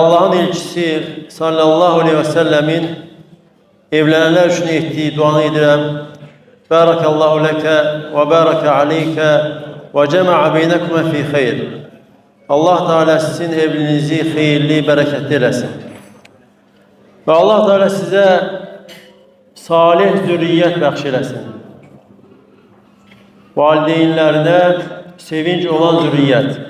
Allah'ın elçisi sallallahu aleyhi ve sellemin evlənənlər üçün etdiyi duanı edirəm. Barakallahu leke ve baraka aleyke ve cema'a beynekuma fi xeyr. Allah Teala sizin evliliğinizi xeyirli, bərəkətli eləsin. Və Allah Teala sizə salih zürriyyət bəxş eləsin. Valideynlərinə sevinç olan zürriyyət.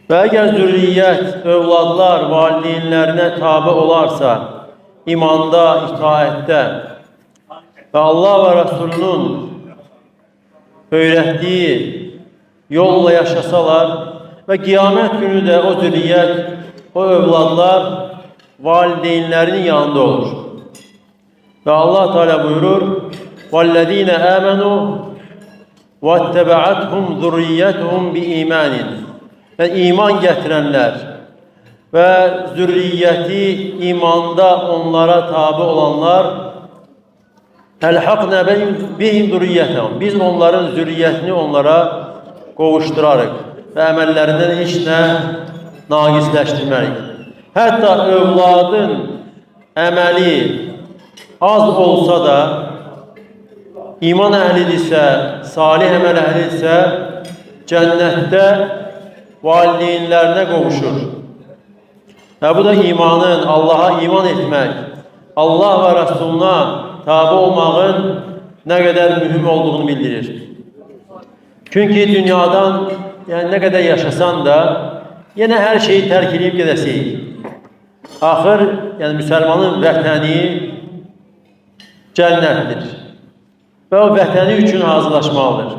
Və əgər zürriyyət, övladlar valideynlərinə tabi olarsa, imanda, itaətdə və Allah və Rəsulunun öyrətdiyi yolla yaşasalar və qiyamət günü də o zürriyyət, o övladlar valideynlərinin yanında olur. Və Allah Teala buyurur: وَالَّذ۪ينَ آمَنُوا وَاتَّبَعَتْهُمْ ذُرِّيَّتُهُمْ بِإِيمَانٍ Və iman gətirənlər və zürriyyəti imanda onlara tabi olanlar Əlhaqnə bihim zürriyyətəhum Biz onların zürriyyətini onlara qovuşturarıq və əməllərindən heç nə naqisləşdirmərik. Hətta övladın əməli az olsa da, iman əhlidirsə, salih əməl əhlidirsə, cənnətdə valideynlərinə qovuşur. Və bu da imanın, Allaha iman etmək, Allah və Rəsuluna tabi olmağın nə qədər mühüm olduğunu bildirir. Çünki dünyadan nə qədər yaşasan da, yenə hər şeyi tərk edib gedəsiyik. Axır, müsəlmanın vətəni cənnətdir və o vətəni üçün hazırlaşmalıdır.